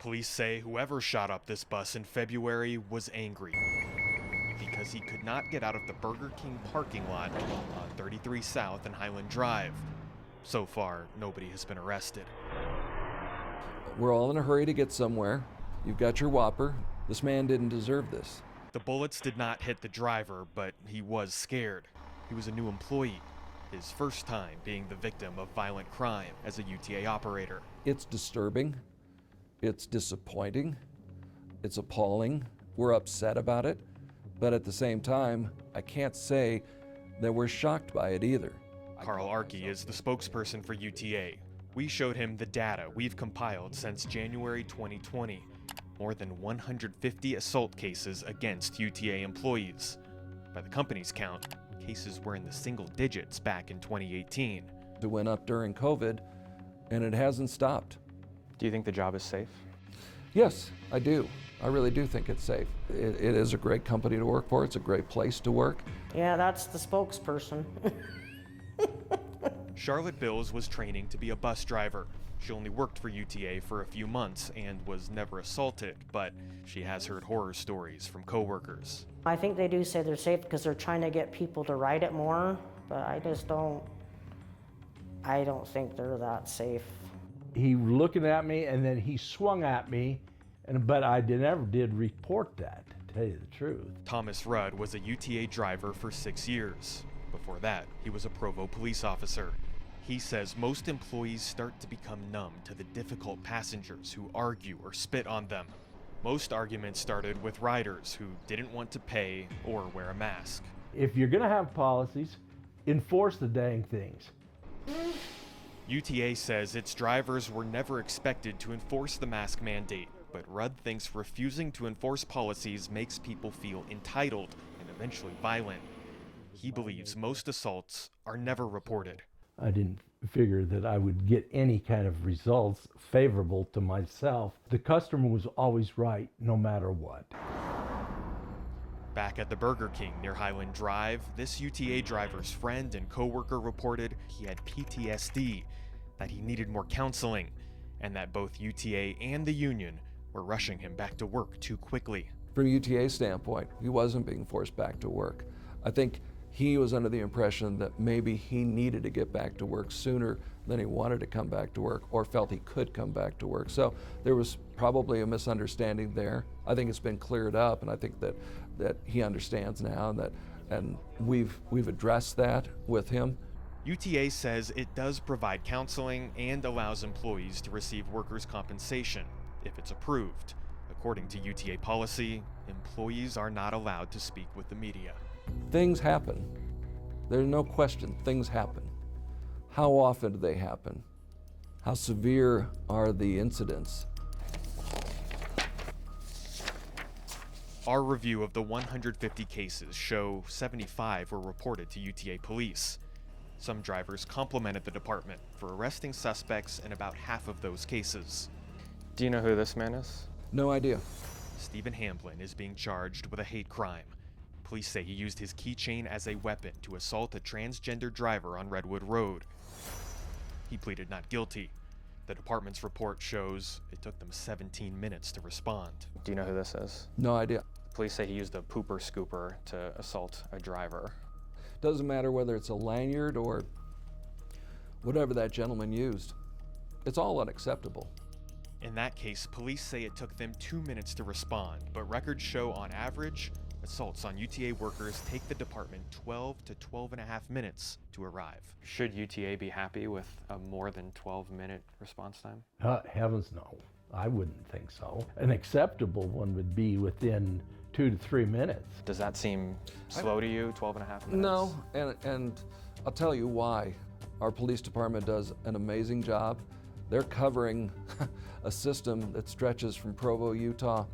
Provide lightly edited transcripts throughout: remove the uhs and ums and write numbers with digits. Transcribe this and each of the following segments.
Police say whoever shot up this bus in February was angry because he could not get out of the Burger King parking lot on 33 South and Highland Drive. So far, nobody has been arrested. We're all in a hurry to get somewhere. You've got your Whopper. This man didn't deserve this. The bullets did not hit the driver, but he was scared. He was a new employee, his first time being the victim of violent crime as a UTA operator. It's disturbing. It's disappointing. It's appalling. We're upset about it. But at the same time, I can't say that we're shocked by it either. Carl Arke is the spokesperson for UTA. We showed him the data we've compiled since January 2020. More than 150 assault cases against UTA employees. By the company's count, cases were in the single digits back in 2018. It went up during COVID, and it hasn't stopped. Do you think the job is safe? Yes, I do. I really do think it's safe. It is a great company to work for. It's a great place to work. Yeah, that's the spokesperson. Charlotte Bills was training to be a bus driver. She only worked for UTA for a few months and was never assaulted, but she has heard horror stories from coworkers. I think they do say they're safe because they're trying to get people to ride it more, but I don't think they're that safe. He was looking at me and then he swung at me, but I never did report that, to tell you the truth. Thomas Rudd was a UTA driver for 6 years. Before that, he was a Provo police officer. He says most employees start to become numb to the difficult passengers who argue or spit on them. Most arguments started with riders who didn't want to pay or wear a mask. If you're gonna have policies, enforce the dang things. UTA says its drivers were never expected to enforce the mask mandate, but Rudd thinks refusing to enforce policies makes people feel entitled and eventually violent. He believes most assaults are never reported. I didn't figure that I would get any kind of results favorable to myself. The customer was always right, no matter what. Back at the Burger King near Highland Drive, this UTA driver's friend and coworker reported he had PTSD, that he needed more counseling, and that both UTA and the union were rushing him back to work too quickly. From UTA's standpoint, he wasn't being forced back to work. I think he was under the impression that maybe he needed to get back to work sooner than he wanted to come back to work or felt he could come back to work. So there was probably a misunderstanding there. I think it's been cleared up, and I think that he understands now, and we've addressed that with him. UTA says it does provide counseling and allows employees to receive workers' compensation if it's approved. According to UTA policy, employees are not allowed to speak with the media. Things happen. There's no question, things happen. How often do they happen? How severe are the incidents? Our review of the 150 cases show 75 were reported to UTA police. Some drivers complimented the department for arresting suspects in about half of those cases. Do you know who this man is? No idea. Stephen Hamblin is being charged with a hate crime. Police say he used his keychain as a weapon to assault a transgender driver on Redwood Road. He pleaded not guilty. The department's report shows it took them 17 minutes to respond. Do you know who this is? No idea. Police say he used a pooper scooper to assault a driver. Doesn't matter whether it's a lanyard or whatever that gentleman used. It's all unacceptable. In that case, police say it took them 2 minutes to respond, but records show on average, assaults on UTA workers take the department 12 to 12 and a half minutes to arrive. Should UTA be happy with a more than 12-minute response time? Heavens no, I wouldn't think so. An acceptable one would be within 2 to 3 minutes. Does that seem slow to you, 12 and a half minutes? No, and I'll tell you why. Our police department does an amazing job. They're covering a system that stretches from Provo, Utah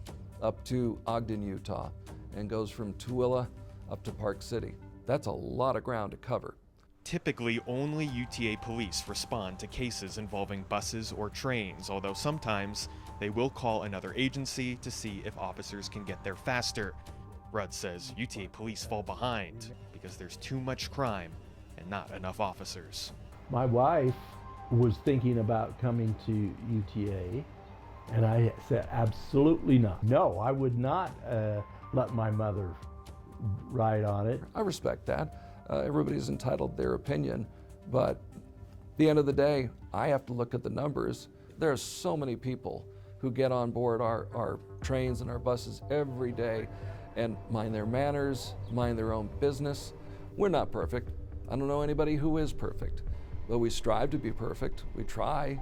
up to Ogden, Utah, and goes from Tooele up to Park City. That's a lot of ground to cover. Typically, only UTA police respond to cases involving buses or trains, although sometimes they will call another agency to see if officers can get there faster. Rudd says UTA police fall behind because there's too much crime and not enough officers. My wife was thinking about coming to UTA, And I said, absolutely not. No, I would not let my mother ride on it. I respect that. Everybody's entitled to their opinion, but at the end of the day, I have to look at the numbers. There are so many people who get on board our trains and our buses every day and mind their manners, mind their own business. We're not perfect. I don't know anybody who is perfect, but we strive to be perfect. We try.